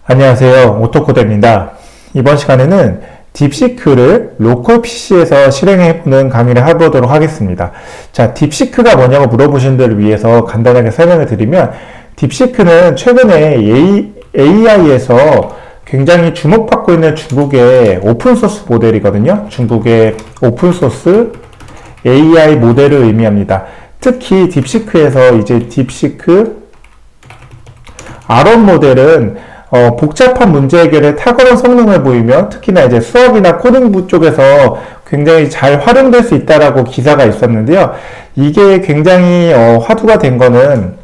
안녕하세요. 오토코드입니다. 이번 시간에는 딥시크를 로컬 PC에서 실행해보는 강의를 해보도록 하겠습니다. 자, 딥시크가 뭐냐고 물어보신 분들을 위해서 간단하게 설명을 드리면, 딥시크는 최근에 AI에서 굉장히 주목받고 있는 중국의 오픈소스 모델이거든요. 중국의 오픈소스 AI 모델을 의미합니다. 특히 딥시크에서 이제 딥시크 아론 모델은 복잡한 문제 해결에 탁월한 성능을 보이며 특히나 이제 수학이나 코딩 쪽에서 굉장히 잘 활용될 수 있다라고 기사가 있었는데요. 이게 굉장히 화두가 된 거는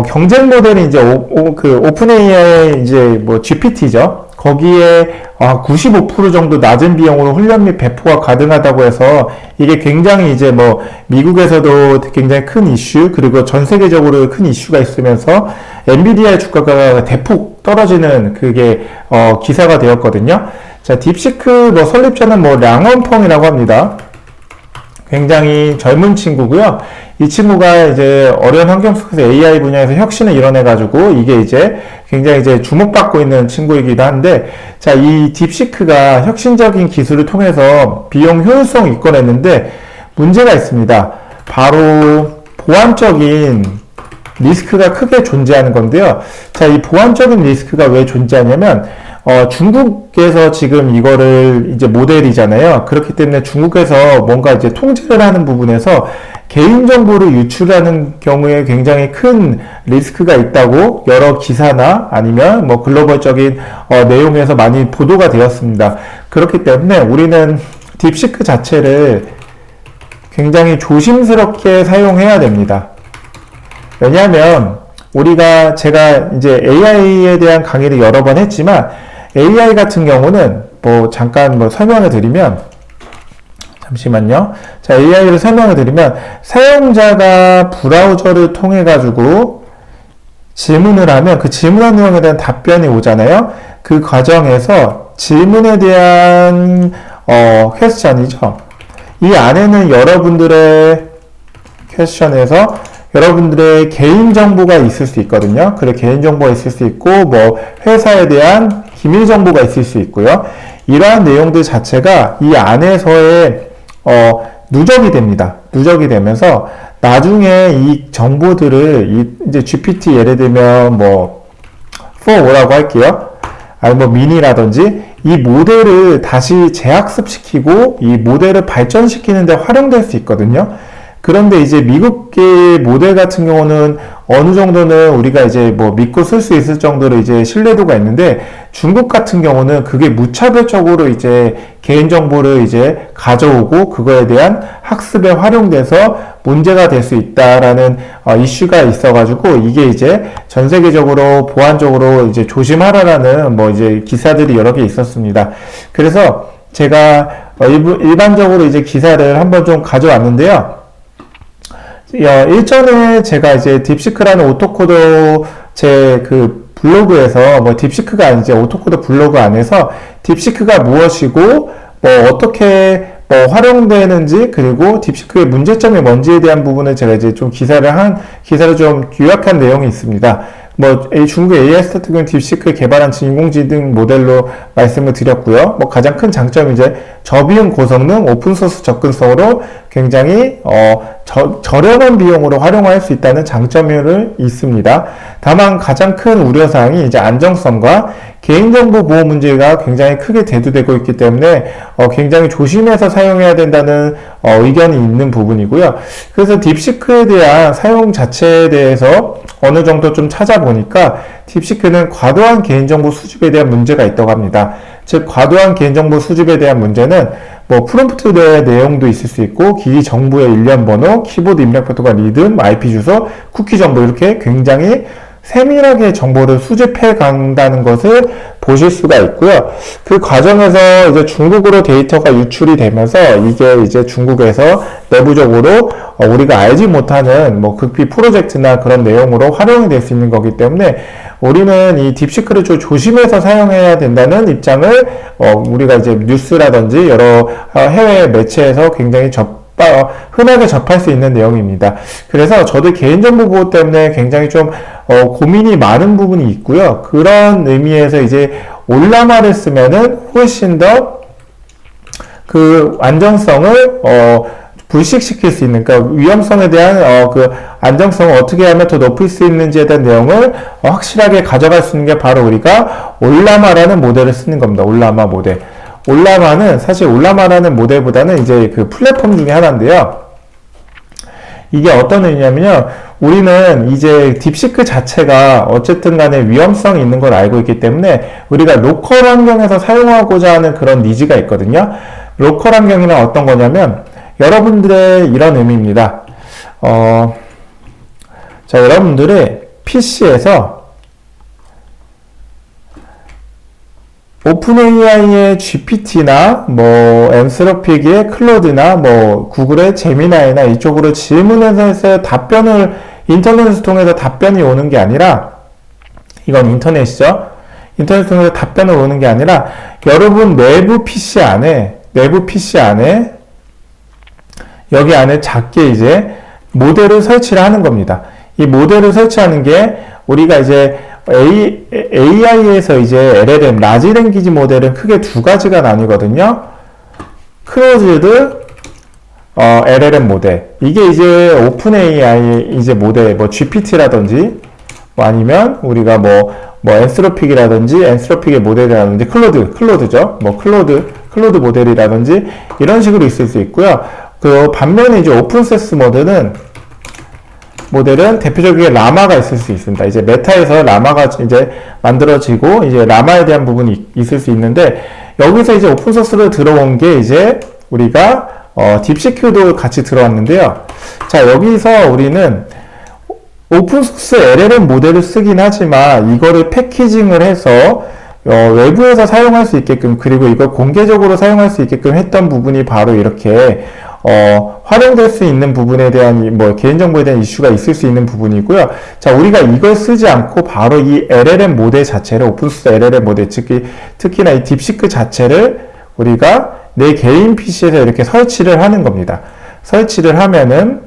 경쟁 모델이 이제 오픈 AI 이제 뭐 GPT죠. 거기에 95% 정도 낮은 비용으로 훈련 및 배포가 가능하다고 해서 이게 굉장히 이제 뭐 미국에서도 굉장히 큰 이슈, 그리고 전 세계적으로 큰 이슈가 있으면서 엔비디아의 주가가 대폭 떨어지는 그게 기사가 되었거든요. 자, 딥시크 뭐 설립자는 뭐 량원펑이라고 합니다. 굉장히 젊은 친구고요. 이 친구가 이제 어려운 환경 속에서 AI 분야에서 혁신을 이뤄내가지고 이게 이제 굉장히 이제 주목받고 있는 친구이기도 한데, 자, 이 딥시크가 혁신적인 기술을 통해서 비용 효율성을 이끌어냈는데 문제가 있습니다. 바로 보안적인 리스크가 크게 존재하는 건데요. 자, 이 보안적인 리스크가 왜 존재하냐면, 중국에서 지금 이거를 이제 모델이잖아요. 그렇기 때문에 중국에서 뭔가 이제 통제를 하는 부분에서 개인정보를 유출하는 경우에 굉장히 큰 리스크가 있다고 여러 기사나 아니면 뭐 글로벌적인 내용에서 많이 보도가 되었습니다. 그렇기 때문에 우리는 딥시크 자체를 굉장히 조심스럽게 사용해야 됩니다. 왜냐하면 제가 이제 AI에 대한 강의를 여러 번 했지만 AI 같은 경우는 뭐 잠깐 뭐 설명을 드리면, 잠시만요. 자, AI를 설명을 드리면 사용자가 브라우저를 통해 가지고 질문을 하면 그 질문한 내용에 대한 답변이 오잖아요. 그 과정에서 질문에 대한 퀘스천이죠. 이 안에는 여러분들의 퀘스천에서 여러분들의 개인정보가 있을 수 있거든요. 그래, 개인정보가 있을 수 있고, 뭐, 회사에 대한 기밀정보가 있을 수 있고요. 이러한 내용들 자체가 이 안에서의, 누적이 됩니다. 누적이 되면서, 나중에 이 정보들을, 이제 GPT 예를 들면, 뭐, 4.5라고 할게요. 아니, 뭐, 미니라든지, 이 모델을 다시 재학습시키고, 이 모델을 발전시키는 데 활용될 수 있거든요. 그런데 이제 미국의 모델 같은 경우는 어느 정도는 우리가 이제 뭐 믿고 쓸 수 있을 정도로 이제 신뢰도가 있는데, 중국 같은 경우는 그게 무차별적으로 이제 개인정보를 이제 가져오고 그거에 대한 학습에 활용돼서 문제가 될 수 있다라는 이슈가 있어가지고, 이게 이제 전 세계적으로 보안적으로 이제 조심하라라는 뭐 이제 기사들이 여러 개 있었습니다. 그래서 제가 일반적으로 이제 기사를 한번 좀 가져왔는데요. 일전에 제가 이제 딥시크라는 오토코드 제 그 블로그에서 뭐 딥시크가 아니지 오토코드 블로그 안에서 딥시크가 무엇이고 뭐 어떻게 뭐 활용되는지, 그리고 딥시크의 문제점이 뭔지에 대한 부분을 제가 이제 좀 기사를 좀 요약한 내용이 있습니다. 뭐 중국 AI 스타트 등 딥시크를 개발한 인공지능 모델로 말씀을 드렸고요. 뭐 가장 큰 장점이 이제 저비용 고성능, 오픈소스 접근성으로 굉장히 저렴한 비용으로 활용할 수 있다는 장점이 있습니다. 다만 가장 큰 우려사항이 이제 안정성과 개인정보 보호 문제가 굉장히 크게 대두되고 있기 때문에 굉장히 조심해서 사용해야 된다는 의견이 있는 부분이고요. 그래서 딥시크에 대한 사용 자체에 대해서 어느 정도 좀 찾아보니까 딥시크는 과도한 개인정보 수집에 대한 문제가 있다고 합니다. 즉, 과도한 개인정보 수집에 대한 문제는 뭐 프롬프트의 내용도 있을 수 있고, 기기 정보의 일련 번호, 키보드 입력 패턴과 리듬, IP 주소, 쿠키 정보, 이렇게 굉장히 세밀하게 정보를 수집해 간다는 것을 보실 수가 있고요. 그 과정에서 이제 중국으로 데이터가 유출이 되면서 이게 이제 중국에서 내부적으로 우리가 알지 못하는 뭐 극비 프로젝트나 그런 내용으로 활용이 될 수 있는 거기 때문에 우리는 이 딥시크를 좀 조심해서 사용해야 된다는 입장을 우리가 이제 뉴스라든지 여러 해외 매체에서 굉장히 흔하게 접할 수 있는 내용입니다. 그래서 저도 개인정보 보호 때문에 굉장히 좀 고민이 많은 부분이 있고요. 그런 의미에서 이제 올라마를 쓰면은 훨씬 더 그 안정성을 불식시킬 수 있는, 그러니까 위험성에 대한 그 안정성을 어떻게 하면 더 높일 수 있는지에 대한 내용을 확실하게 가져갈 수 있는 게 바로 우리가 올라마라는 모델을 쓰는 겁니다. 올라마 모델. 올라마는 사실 올라마라는 모델보다는 이제 그 플랫폼 중에 하나인데요. 이게 어떤 의미냐면요. 우리는 이제 딥시크 자체가 어쨌든 간에 위험성이 있는 걸 알고 있기 때문에 우리가 로컬 환경에서 사용하고자 하는 그런 니즈가 있거든요. 로컬 환경이란 어떤 거냐면 여러분들의 이런 의미입니다. 자, 여러분들의 PC에서 오픈AI의 GPT나 뭐 앤스로픽의 클로드나 뭐 구글의 제미나이나 이쪽으로 질문해서 답변을 인터넷을 통해서 답변이 오는 게 아니라, 이건 인터넷이죠. 인터넷을 통해서 답변을 오는 게 아니라 여러분 내부 PC 안에 여기 안에 작게 이제 모델을 설치를 하는 겁니다. 이 모델을 설치하는 게 우리가 이제 AI에서 이제 LLM, 라지 랭귀지 모델은 크게 두 가지가 나뉘거든요. 클로즈드 LLM 모델. 이게 이제 오픈 AI 이제 모델, 뭐 GPT라든지, 뭐 아니면 우리가 뭐 앤스로픽이라든지, 앤스로픽의 모델이라든지, 클로드죠. 뭐 클로드 모델이라든지, 이런 식으로 있을 수 있고요. 그 반면에 이제 오픈소스 모델은 대표적인 라마가 있을 수 있습니다. 이제 메타에서 라마가 이제 만들어지고 이제 라마에 대한 부분이 있을 수 있는데, 여기서 이제 오픈소스로 들어온 게 이제 우리가 딥시큐도 같이 들어왔는데요. 자, 여기서 우리는 오픈소스 LLM 모델을 쓰긴 하지만 이거를 패키징을 해서 외부에서 사용할 수 있게끔, 그리고 이걸 공개적으로 사용할 수 있게끔 했던 부분이 바로 이렇게 활용될 수 있는 부분에 대한 뭐 개인정보에 대한 이슈가 있을 수 있는 부분이고요. 자, 우리가 이걸 쓰지 않고 바로 이 LLM 모델 자체를, 오픈소스 LLM 모델, 특히나 이 딥시크 자체를 우리가 내 개인 PC에서 이렇게 설치를 하는 겁니다. 설치를 하면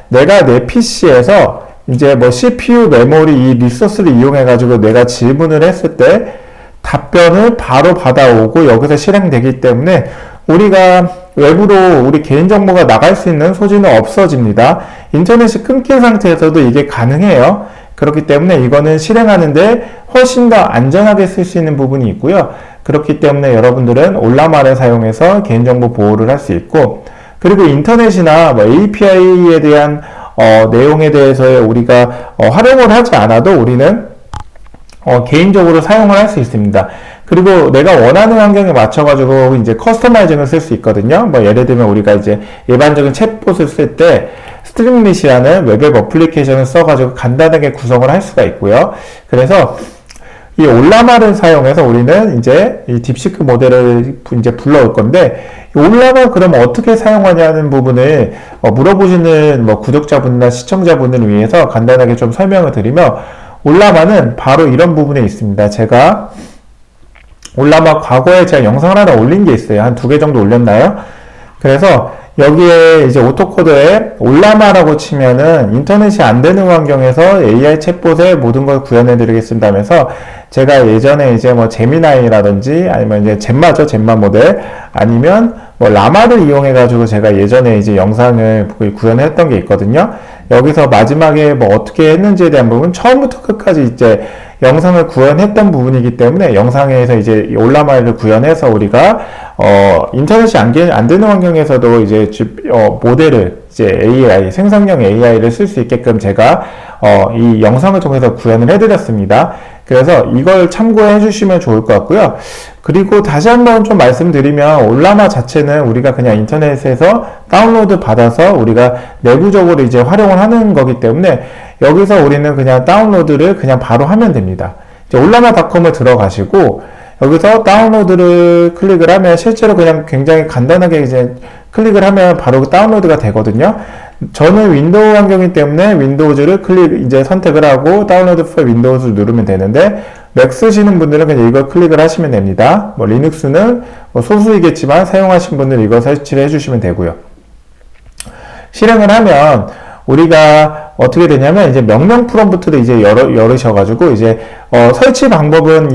내가 내 PC에서 이제 뭐 CPU, 메모리, 이 리소스를 이용해 가지고 내가 질문을 했을 때 답변을 바로 받아오고 여기서 실행되기 때문에 우리가 외부로 우리 개인정보가 나갈 수 있는 소지는 없어집니다. 인터넷이 끊긴 상태에서도 이게 가능해요. 그렇기 때문에 이거는 실행하는데 훨씬 더 안전하게 쓸 수 있는 부분이 있고요. 그렇기 때문에 여러분들은 올라마를 사용해서 개인정보 보호를 할 수 있고, 그리고 인터넷이나 뭐 API에 대한 내용에 대해서 우리가 활용을 하지 않아도 우리는 개인적으로 사용을 할 수 있습니다. 그리고 내가 원하는 환경에 맞춰가지고 이제 커스터마이징을 쓸 수 있거든요. 뭐 예를 들면 우리가 이제 일반적인 챗봇을 쓸 때 스트림릿이라는 웹 어플리케이션을 써가지고 간단하게 구성을 할 수가 있고요. 그래서 이 올라마를 사용해서 우리는 이제 이 딥시크 모델을 이제 불러올 건데, 이 올라마 그럼 어떻게 사용하냐는 부분을 물어보시는 뭐 구독자분이나 시청자분을 위해서 간단하게 좀 설명을 드리면, 올라마는 바로 이런 부분에 있습니다. 제가 올라마 과거에 제가 영상을 하나 올린 게 있어요. 한 2개 정도 올렸나요? 그래서 여기에 이제 오토코드에 올라마라고 치면은 인터넷이 안 되는 환경에서 AI 챗봇에 모든 걸 구현해 드리겠습니다 하면서, 제가 예전에 이제 뭐 제미나이라든지 아니면 이제 젠마 모델 아니면 뭐 라마를 이용해 가지고 제가 예전에 이제 영상을 구현했던 게 있거든요. 여기서 마지막에 뭐 어떻게 했는지에 대한 부분 처음부터 끝까지 이제 영상을 구현했던 부분이기 때문에, 영상에서 이제 올라마를 구현해서 우리가 인터넷이 안 되는 환경에서도 이제 모델을 이제 AI, 생성형 AI를 쓸 수 있게끔 제가 이 영상을 통해서 구현을 해드렸습니다. 그래서 이걸 참고해 주시면 좋을 것 같고요. 그리고 다시 한번 좀 말씀드리면, 올라마 자체는 우리가 그냥 인터넷에서 다운로드 받아서 우리가 내부적으로 이제 활용을 하는 거기 때문에, 여기서 우리는 그냥 다운로드를 그냥 바로 하면 됩니다. 이제 올라마닷컴을 들어가시고 여기서 다운로드를 클릭을 하면 실제로 그냥 굉장히 간단하게 이제 클릭을 하면 바로 다운로드가 되거든요. 저는 윈도우 환경이기 때문에 윈도우즈를 이제 선택을 하고 다운로드 for 윈도우즈를 누르면 되는데, 맥 쓰시는 분들은 그냥 이걸 클릭을 하시면 됩니다. 뭐 리눅스는 뭐 소수이겠지만 사용하신 분들은 이거 설치를 해주시면 되고요. 실행을 하면 우리가 어떻게 되냐면 이제 명령 프롬프트를 이제 열으셔가지고 이제 설치 방법은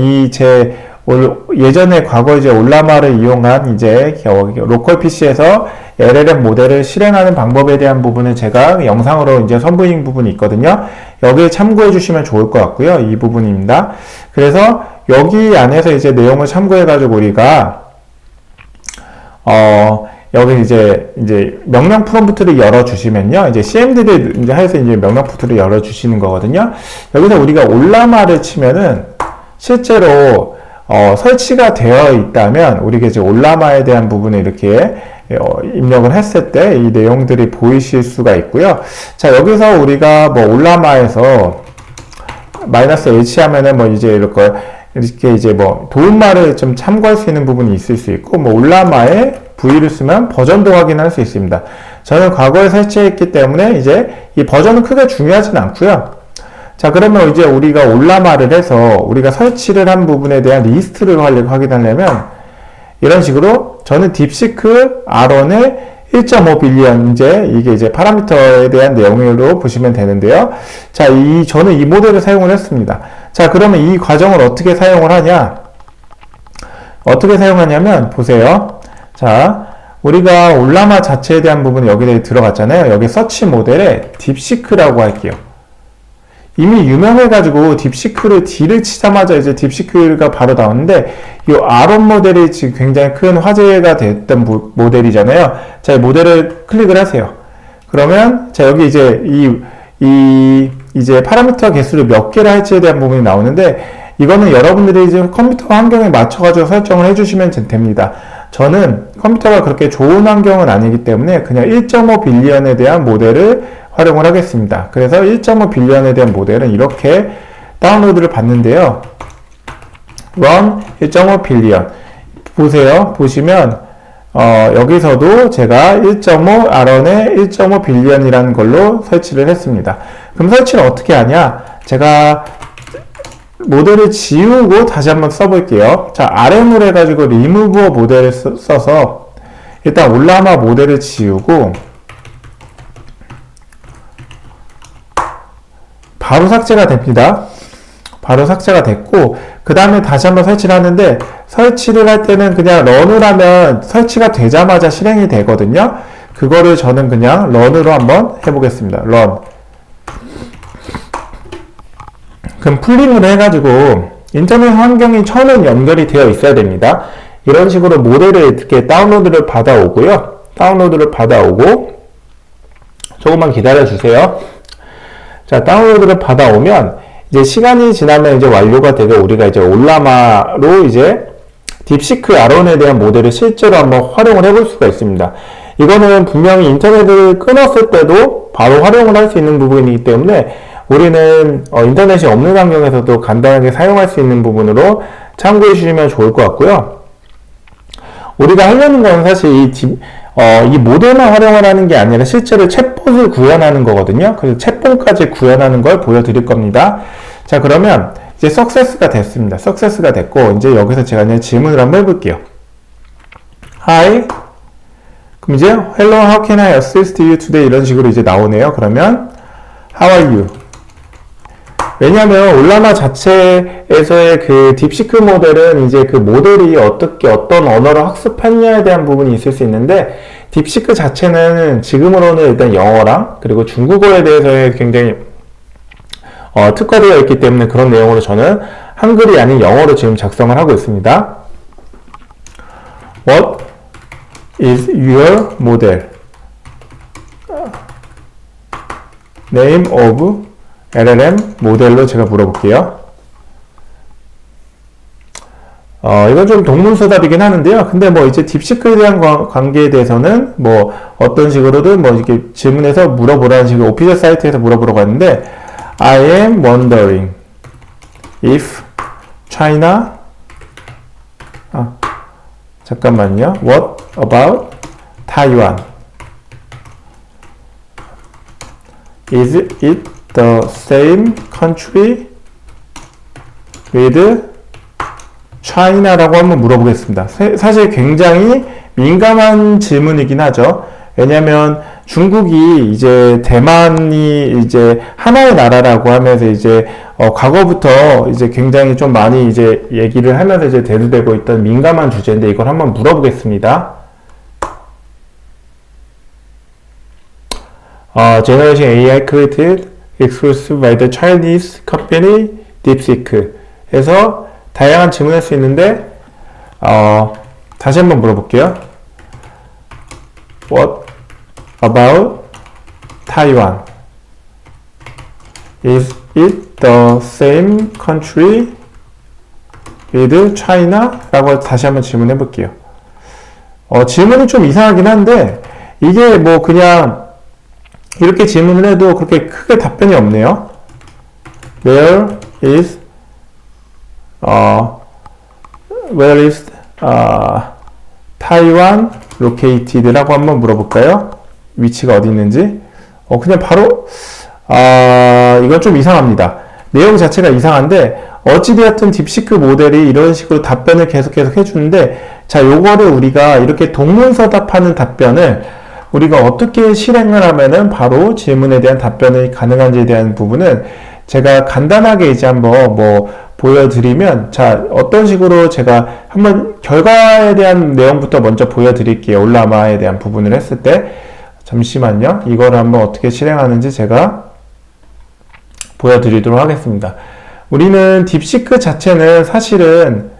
예전에 과거 이제 올라마를 이용한 이제 로컬 PC에서 LLM 모델을 실행하는 방법에 대한 부분은 제가 영상으로 이제 선보인 부분이 있거든요. 여기에 참고해 주시면 좋을 것 같고요. 이 부분입니다. 그래서 여기 안에서 이제 내용을 참고해 가지고 우리가 여기 이제 명령 프롬프트를 열어 주시면요. 이제 cmd를 이제 해서 이제 명령 프롬프트를 열어 주시는 거거든요. 여기서 우리가 올라마를 치면은 실제로 설치가 되어 있다면 우리가 이제 올라마에 대한 부분을 이렇게 입력을 했을 때 이 내용들이 보이실 수가 있고요. 자, 여기서 우리가 뭐 올라마에서 -h 하면은 뭐 이제 이렇게 이제 뭐 도움말을 좀 참고할 수 있는 부분이 있을 수 있고, 뭐 올라마에 V를 쓰면 버전도 확인할 수 있습니다. 저는 과거에 설치했기 때문에 이제 이 버전은 크게 중요하진 않고요. 자, 그러면 이제 우리가 올라마를 해서 우리가 설치를 한 부분에 대한 리스트를 확인하려면 이런 식으로 저는 딥시크 R1의 1.5 빌리언 이게 이제 파라미터에 대한 내용으로 보시면 되는데요. 자, 저는 이 모델을 사용을 했습니다. 자, 그러면 이 과정을 어떻게 사용을 하냐? 어떻게 사용하냐면 보세요. 자, 우리가 올라마 자체에 대한 부분이 여기에 들어갔잖아요. 여기 서치 모델에 딥시크라고 할게요. 이미 유명해가지고 딥시크를 D를 치자마자 이제 딥시크가 바로 나오는데, 이 R1 모델이 지금 굉장히 큰 화제가 됐던 모델이잖아요. 자, 이 모델을 클릭을 하세요. 그러면 자, 여기 이제 이제 파라미터 개수를 몇 개를 할지에 대한 부분이 나오는데, 이거는 여러분들이 이제 컴퓨터 환경에 맞춰가지고 설정을 해주시면 됩니다. 저는 컴퓨터가 그렇게 좋은 환경은 아니기 때문에 그냥 1.5 빌리언에 대한 모델을 활용을 하겠습니다. 그래서 1.5 빌리언에 대한 모델은 이렇게 다운로드를 받는데요. run 1.5 빌리언 보세요. 보시면 여기서도 제가 1.5 R1에 1.5 빌리언이라는 걸로 설치를 했습니다. 그럼 설치를 어떻게 하냐? 제가 모델을 지우고 다시 한번 써볼게요. 자, RM을 해가지고 remove 모델을 써서 일단 올라마 모델을 지우고 바로 삭제가 됩니다. 바로 삭제가 됐고, 그 다음에 다시 한번 설치를 하는데, 설치를 할 때는 그냥 런을 하면 설치가 되자마자 실행이 되거든요. 그거를 저는 그냥 런으로 한번 해보겠습니다. 런. 그럼 풀링을 해가지고 인터넷 환경이 처음엔 연결이 되어 있어야 됩니다. 이런 식으로 모델을 이렇게 다운로드를 받아오고요. 다운로드를 받아오고 조금만 기다려 주세요. 자, 다운로드를 받아오면 이제 시간이 지나면 이제 완료가 되고 우리가 이제 올라마로 이제 딥시크 R1에 대한 모델을 실제로 한번 활용을 해볼 수가 있습니다. 이거는 분명히 인터넷을 끊었을 때도 바로 활용을 할 수 있는 부분이기 때문에 우리는 인터넷이 없는 환경에서도 간단하게 사용할 수 있는 부분으로 참고해 주시면 좋을 것 같고요. 우리가 하려는 건 사실 이 모델만 활용을 하는 게 아니라 실제로 챗봇을 구현하는 거거든요. 그래서 챗봇까지 구현하는 걸 보여드릴 겁니다. 자, 그러면 이제 석세스가 됐습니다. 석세스가 됐고 이제 여기서 제가 이제 질문을 한번 해볼게요. Hi. 그럼 이제 Hello, how can I assist you today? 이런 식으로 이제 나오네요. 그러면 How are you? 왜냐하면 올라마 자체에서의 그 딥시크 모델은 이제 그 모델이 어떤 언어를 학습했냐에 대한 부분이 있을 수 있는데, 딥시크 자체는 지금으로는 일단 영어랑 그리고 중국어에 대해서의 굉장히 특화되어 있기 때문에 그런 내용으로 저는 한글이 아닌 영어로 지금 작성을 하고 있습니다. What is your model? Name of LLM 모델로 제가 물어볼게요. 이건 좀 동문서답이긴 하는데요. 근데 뭐 이제 딥시크에 대한 관계에 대해서는 뭐 어떤 식으로든 뭐 이렇게 질문해서 물어보라는 식으로 오피셜 사이트에서 물어보라고 하는데, I am wondering if China, 잠깐만요. What about Taiwan? Is it the same country with China라고 한번 물어보겠습니다. 사실 굉장히 민감한 질문이긴 하죠. 왜냐면 중국이 이제 대만이 이제 하나의 나라라고 하면서 이제 과거부터 이제 굉장히 좀 많이 이제 얘기를 하면서 이제 대두되고 있던 민감한 주제인데 이걸 한번 물어보겠습니다. Generation AI created exclusive by the Chinese company DeepSeek. 해서 다양한 질문할 수 있는데 다시 한번 물어볼게요. What about Taiwan? Is it the same country with China? 라고 다시 한번 질문해 볼게요. 질문이 좀 이상하긴 한데 이게 뭐 그냥 이렇게 질문을 해도 그렇게 크게 답변이 없네요. Where is Taiwan located? 라고 한번 물어볼까요? 위치가 어디 있는지. 그냥 바로, 이건 좀 이상합니다. 내용 자체가 이상한데, 어찌되었든 딥시크 모델이 이런 식으로 답변을 계속 해주는데, 자, 요거를 우리가 이렇게 동문서답하는 답변을 우리가 어떻게 실행을 하면은 바로 질문에 대한 답변이 가능한지에 대한 부분은 제가 간단하게 이제 한번 뭐 보여드리면, 자, 어떤 식으로 제가 한번 결과에 대한 내용부터 먼저 보여드릴게요. 올라마에 대한 부분을 했을 때. 잠시만요. 이걸 한번 어떻게 실행하는지 제가 보여드리도록 하겠습니다. 우리는 딥시크 자체는 사실은,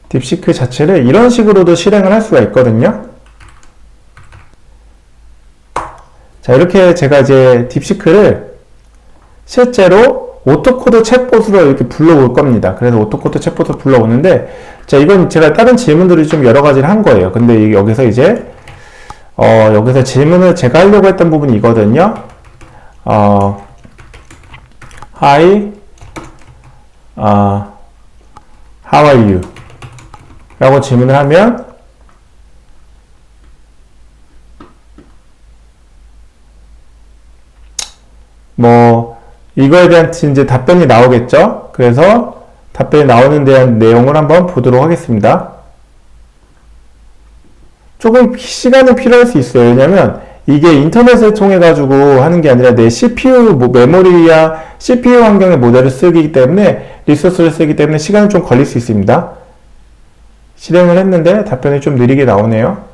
딥시크 자체를 이런 식으로도 실행을 할 수가 있거든요. 자, 이렇게 제가 이제 딥시크를 실제로 오토코드 챗봇으로 이렇게 불러올 겁니다. 그래서 오토코드 챗봇을 불러오는데, 자, 이건 제가 다른 질문들을 좀 여러 가지를 한 거예요. 근데 여기서 이제, 여기서 질문을 제가 하려고 했던 부분이 이거든요. Hi, how are you? 라고 질문을 하면, 뭐, 이거에 대한 이제 답변이 나오겠죠? 그래서 답변이 나오는 대한 내용을 한번 보도록 하겠습니다. 조금 시간이 필요할 수 있어요. 왜냐면 이게 인터넷을 통해 가지고 하는 게 아니라 내 CPU 메모리야 CPU 환경의 모델을 쓰기 때문에 리소스를 쓰기 때문에 시간이 좀 걸릴 수 있습니다. 실행을 했는데 답변이 좀 느리게 나오네요.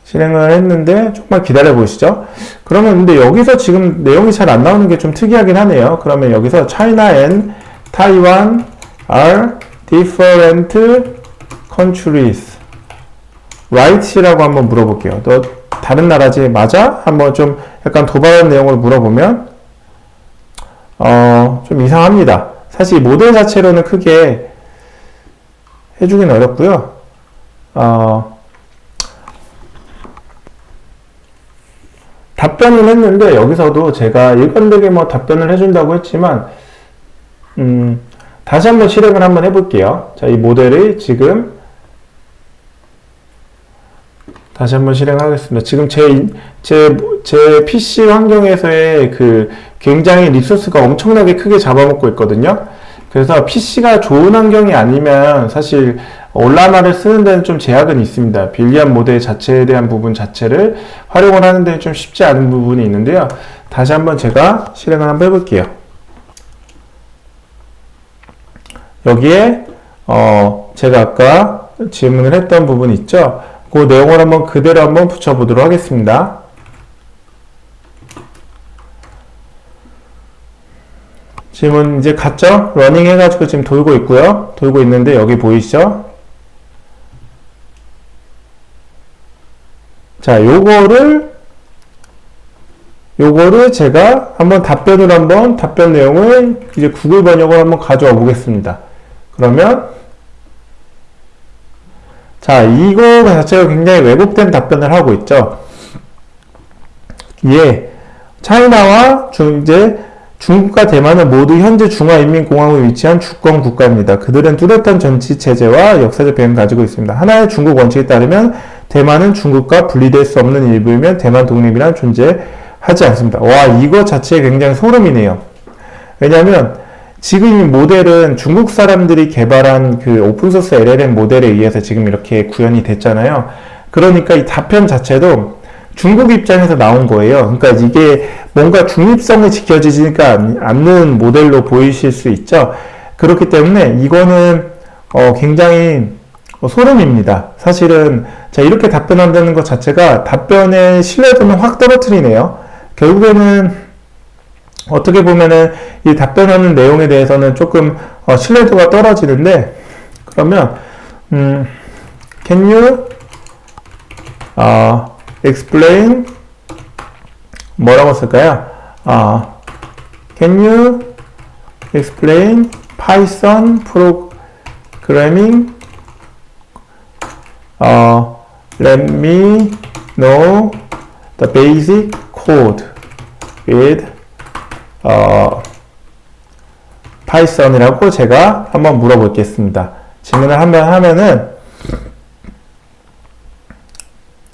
실행을 했는데 조금만 기다려 보시죠. 그러면 근데 여기서 지금 내용이 잘 안 나오는 게 좀 특이하긴 하네요. 그러면 여기서 China and Taiwan are different countries. Right라고 한번 물어볼게요. 너 다른 나라지? 맞아? 한번 좀 약간 도발하는 내용을 물어보면 좀 이상합니다. 사실 모델 자체로는 크게 해주긴 어렵고요. 답변을 했는데 여기서도 제가 일관되게 뭐 답변을 해준다고 했지만 다시 한번 실행을 한번 해볼게요. 자, 이 모델이 지금 다시 한번 실행하겠습니다. 지금 제 PC 환경에서의 그 굉장히 리소스가 엄청나게 크게 잡아먹고 있거든요. 그래서 PC가 좋은 환경이 아니면 사실 올라마를 쓰는 데는 좀 제약은 있습니다. 빌리안 모델 자체에 대한 부분 자체를 활용을 하는 데는 좀 쉽지 않은 부분이 있는데요. 다시 한번 제가 실행을 한번 해볼게요. 여기에 제가 아까 질문을 했던 부분 있죠? 그 내용을 한번 그대로 한번 붙여보도록 하겠습니다. 질문 이제 갔죠? 러닝 해가지고 지금 돌고 있고요. 돌고 있는데 여기 보이시죠? 자, 요거를 제가 한번 답변 내용을 이제 구글 번역을 한번 가져와 보겠습니다. 그러면, 자, 이거 자체가 굉장히 왜곡된 답변을 하고 있죠. 예, 차이나와 이제 중국과 대만은 모두 현재 중화인민공화국에 위치한 주권 국가입니다. 그들은 뚜렷한 정치체제와 역사적 배경을 가지고 있습니다. 하나의 중국 원칙에 따르면 대만은 중국과 분리될 수 없는 일부이면 대만 독립이란 존재하지 않습니다. 와, 이거 자체에 굉장히 소름이네요. 왜냐하면 지금 이 모델은 중국 사람들이 개발한 그 오픈소스 LLM 모델에 의해서 지금 이렇게 구현이 됐잖아요. 그러니까 이 답변 자체도 중국 입장에서 나온 거예요. 그러니까 이게 뭔가 중립성이 지켜지지가 않는 모델로 보이실 수 있죠. 그렇기 때문에 이거는 굉장히 소름입니다. 사실은 자, 이렇게 답변한다는 것 자체가 답변의 신뢰도는 확 떨어뜨리네요. 결국에는 어떻게 보면은 이 답변하는 내용에 대해서는 조금 신뢰도가 떨어지는데, 그러면 can you explain 뭐라고 쓸까요? Can you explain Python programming? Let me know the basic code with 파이썬이라고 제가 한번 물어보겠습니다. 질문을 한번 하면은,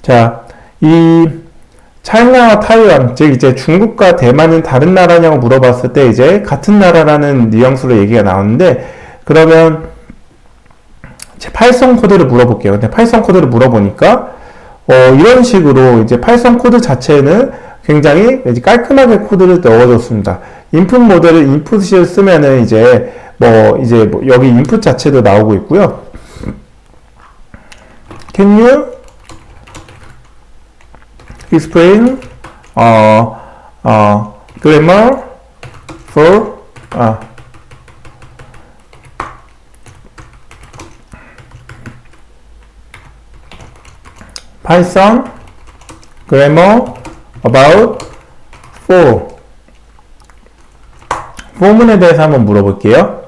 자, 이 차이나와 타이완, 즉 이제 중국과 대만은 다른 나라냐고 물어봤을 때 이제 같은 나라라는 뉘앙스로 얘기가 나오는데, 그러면 파이썬 코드를 물어볼게요. 근데 파이썬 코드를 물어보니까 이런 식으로 이제 파이썬 코드 자체는 굉장히 깔끔하게 코드를 넣어줬습니다. 인풋 모델을 인풋을 쓰면은 이제 여기 인풋 자체도 나오고 있고요. Can you explain grammar for Python grammar about for문에 대해서 한번 물어볼게요.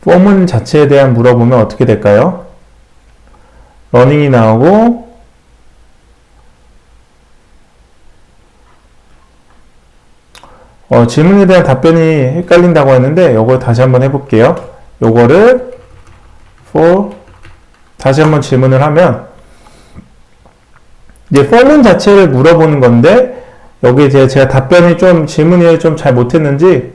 for문 자체에 대한 물어보면 어떻게 될까요? 러닝이 나오고 질문에 대한 답변이 헷갈린다고 했는데 요거 다시 한번 해볼게요. 요거를 다시 한번 질문을 하면 이제 for문 자체를 물어보는 건데, 여기 제가 답변이 좀 질문이 좀 잘 못했는지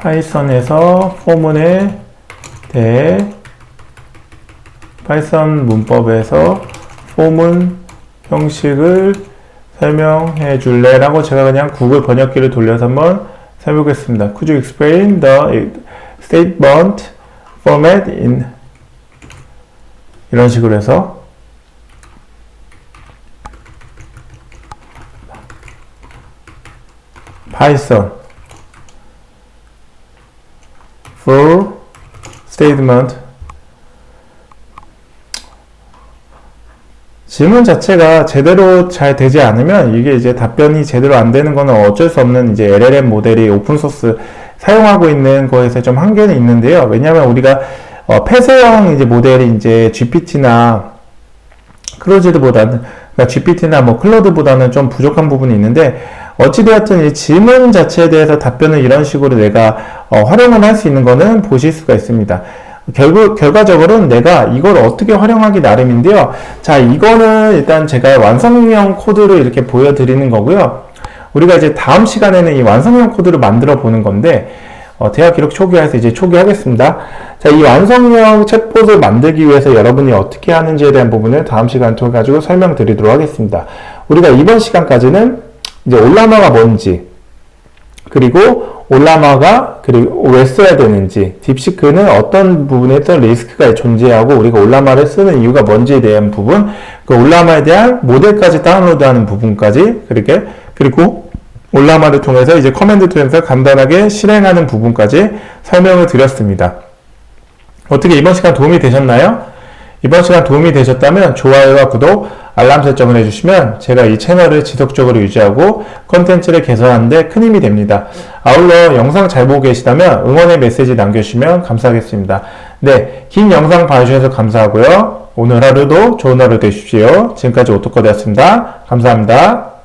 파이썬에서 for문에 대해 파이썬 문법에서 for문 형식을 설명해 줄래? 라고 제가 그냥 구글 번역기를 돌려서 한번 해보겠습니다. Could you explain the statement format in 이런 식으로 해서 Python for statement. 질문 자체가 제대로 잘 되지 않으면 이게 이제 답변이 제대로 안 되는 거는 어쩔 수 없는 이제 LLM 모델이 오픈소스 사용하고 있는 거에서 좀 한계는 있는데요. 왜냐하면 우리가 폐쇄형 이제 모델이 이제 GPT나 클로즈드보다는, 그러니까 GPT나 뭐 클로드보다는 좀 부족한 부분이 있는데, 어찌되었든 이 질문 자체에 대해서 답변을 이런 식으로 내가 활용을 할 수 있는 거는 보실 수가 있습니다. 결과적으로는 내가 이걸 어떻게 활용하기 나름인데요. 자, 이거는 일단 제가 완성형 코드를 이렇게 보여드리는 거고요. 우리가 이제 다음 시간에는 이 완성형 코드를 만들어 보는 건데, 대화 기록 초기화해서 이제 초기화하겠습니다. 자, 이 완성형 챗봇을 만들기 위해서 여러분이 어떻게 하는지에 대한 부분을 다음 시간 통해 가지고 설명드리도록 하겠습니다. 우리가 이번 시간까지는 이제 올라마가 뭔지, 그리고 올라마가 그리고 왜 써야 되는지, 딥시크는 어떤 부분에서 리스크가 존재하고 우리가 올라마를 쓰는 이유가 뭔지에 대한 부분, 그 올라마에 대한 모델까지 다운로드하는 부분까지, 그리고 올라마를 통해서 이제 커맨드 통해서 간단하게 실행하는 부분까지 설명을 드렸습니다. 어떻게 이번 시간 도움이 되셨나요? 이번 시간 도움이 되셨다면 좋아요와 구독 알람 설정을 해주시면 제가 이 채널을 지속적으로 유지하고 컨텐츠를 개선하는 데 큰 힘이 됩니다. 아울러 영상 잘 보고 계시다면 응원의 메시지 남겨주시면 감사하겠습니다. 네, 긴 영상 봐주셔서 감사하고요. 오늘 하루도 좋은 하루 되십시오. 지금까지 오토커드였습니다. 감사합니다.